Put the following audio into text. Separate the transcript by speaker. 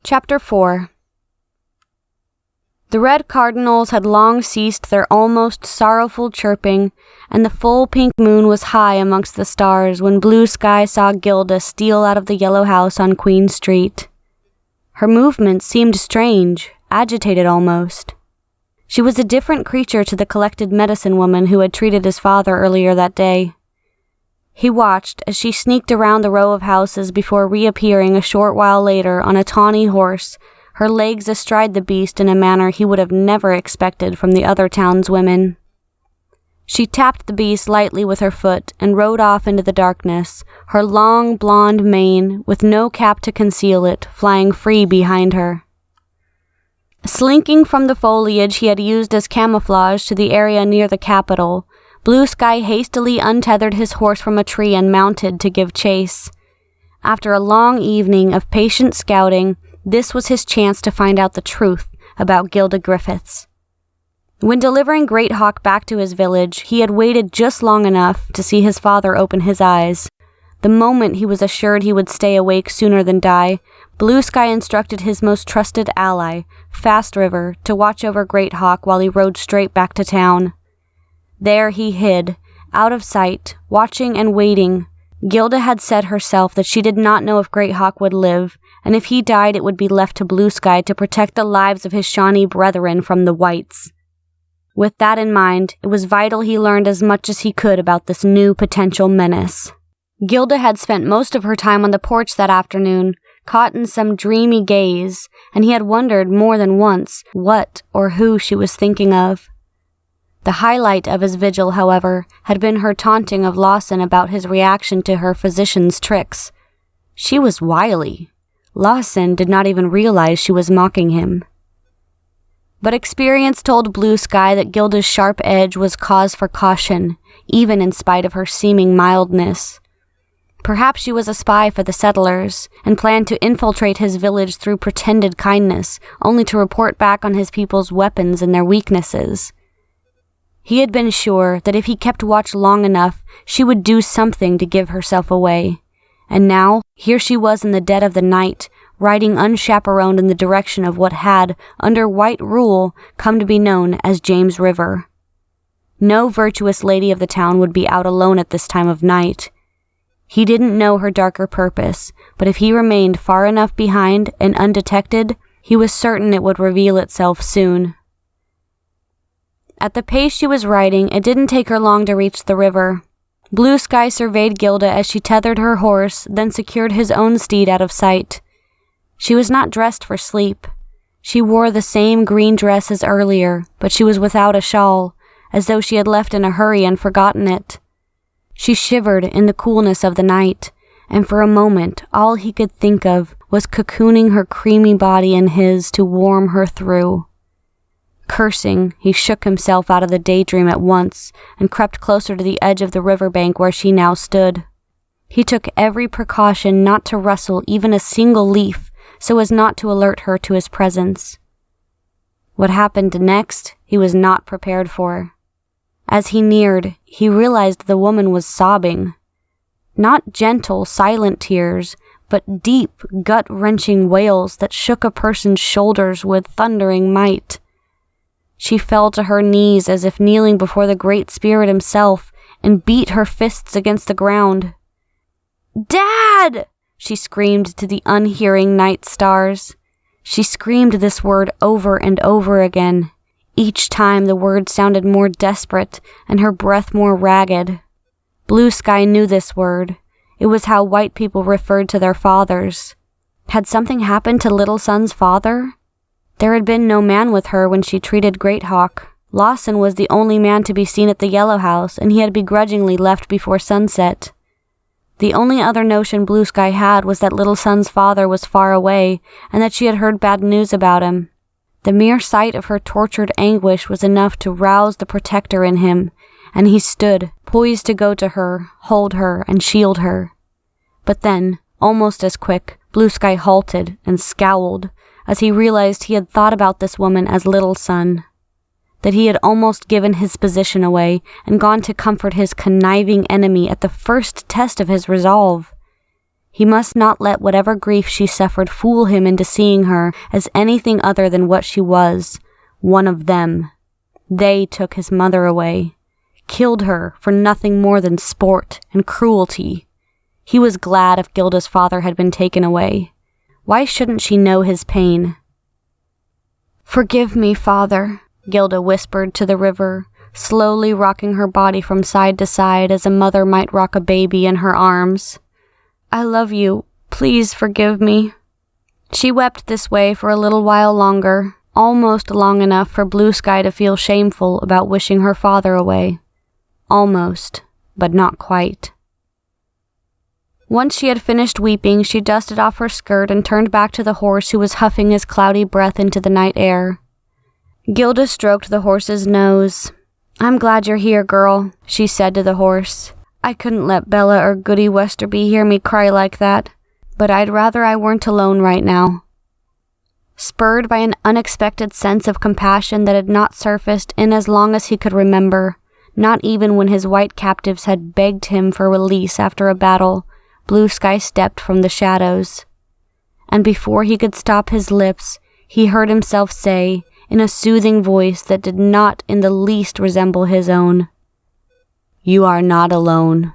Speaker 1: Chapter 4. The red cardinals had long ceased their almost sorrowful chirping, and the full pink moon was high amongst the stars when Blue Sky saw Gilda steal out of the yellow house on Queen Street. Her movements seemed strange, agitated almost. She was a different creature to the collected medicine woman who had treated his father earlier that day. He watched as she sneaked around the row of houses before reappearing a short while later on a tawny horse, her legs astride the beast in a manner he would have never expected from the other town's women. She tapped the beast lightly with her foot and rode off into the darkness, her long blonde mane, with no cap to conceal it, flying free behind her. Slinking from the foliage he had used as camouflage to the area near the Capitol, Blue Sky hastily untethered his horse from a tree and mounted to give chase. After a long evening of patient scouting, this was his chance to find out the truth about Gilda Griffiths. When delivering Great Hawk back to his village, he had waited just long enough to see his father open his eyes. The moment he was assured he would stay awake sooner than die, Blue Sky instructed his most trusted ally, Fast River, to watch over Great Hawk while he rode straight back to town. There he hid, out of sight, watching and waiting. Gilda had said herself that she did not know if Great Hawk would live, and if he died it would be left to Blue Sky to protect the lives of his Shawnee brethren from the whites. With that in mind, it was vital he learned as much as he could about this new potential menace. Gilda had spent most of her time on the porch that afternoon, caught in some dreamy gaze, and he had wondered more than once what or who she was thinking of. The highlight of his vigil, however, had been her taunting of Lawson about his reaction to her physician's tricks. She was wily. Lawson did not even realize she was mocking him. But experience told Blue Sky that Gilda's sharp edge was cause for caution, even in spite of her seeming mildness. Perhaps she was a spy for the settlers, and planned to infiltrate his village through pretended kindness, only to report back on his people's weapons and their weaknesses. He had been sure that if he kept watch long enough, she would do something to give herself away. And now, here she was in the dead of the night, riding unchaperoned in the direction of what had, under white rule, come to be known as James River. No virtuous lady of the town would be out alone at this time of night. He didn't know her darker purpose, but if he remained far enough behind and undetected, he was certain it would reveal itself soon. At the pace she was riding, it didn't take her long to reach the river. Blue Sky surveyed Gilda as she tethered her horse, then secured his own steed out of sight. She was not dressed for sleep. She wore the same green dress as earlier, but she was without a shawl, as though she had left in a hurry and forgotten it. She shivered in the coolness of the night, and for a moment all he could think of was cocooning her creamy body in his to warm her through. Cursing, he shook himself out of the daydream at once and crept closer to the edge of the riverbank where she now stood. He took every precaution not to rustle even a single leaf so as not to alert her to his presence. What happened next, he was not prepared for. As he neared, he realized the woman was sobbing. Not gentle, silent tears, but deep, gut-wrenching wails that shook a person's shoulders with thundering might. She fell to her knees as if kneeling before the Great Spirit himself and beat her fists against the ground. "Dad!" she screamed to the unhearing night stars. She screamed this word over and over again. Each time the word sounded more desperate and her breath more ragged. Blue Sky knew this word. It was how white people referred to their fathers. Had something happened to Little Son's father? There had been no man with her when she treated Great Hawk. Lawson was the only man to be seen at the Yellow House, and he had begrudgingly left before sunset. The only other notion Blue Sky had was that Little Son's father was far away, and that she had heard bad news about him. The mere sight of her tortured anguish was enough to rouse the protector in him, and he stood, poised to go to her, hold her, and shield her. But then, almost as quick, Blue Sky halted and scowled, as he realized he had thought about this woman as Little Son, that he had almost given his position away and gone to comfort his conniving enemy at the first test of his resolve. He must not let whatever grief she suffered fool him into seeing her as anything other than what she was, one of them. They took his mother away, killed her for nothing more than sport and cruelty. He was glad if Gilda's father had been taken away. Why shouldn't she know his pain? "Forgive me, Father," Gilda whispered to the river, slowly rocking her body from side to side as a mother might rock a baby in her arms. "I love you. Please forgive me." She wept this way for a little while longer, almost long enough for Blue Sky to feel shameful about wishing her father away. Almost, but not quite. Once she had finished weeping, she dusted off her skirt and turned back to the horse who was huffing his cloudy breath into the night air. Gilda stroked the horse's nose. "I'm glad you're here, girl," she said to the horse. "I couldn't let Bella or Goody Westerby hear me cry like that, but I'd rather I weren't alone right now." Spurred by an unexpected sense of compassion that had not surfaced in as long as he could remember, not even when his white captives had begged him for release after a battle, Blue Sky stepped from the shadows. And before he could stop his lips, he heard himself say, in a soothing voice that did not in the least resemble his own, "You are not alone."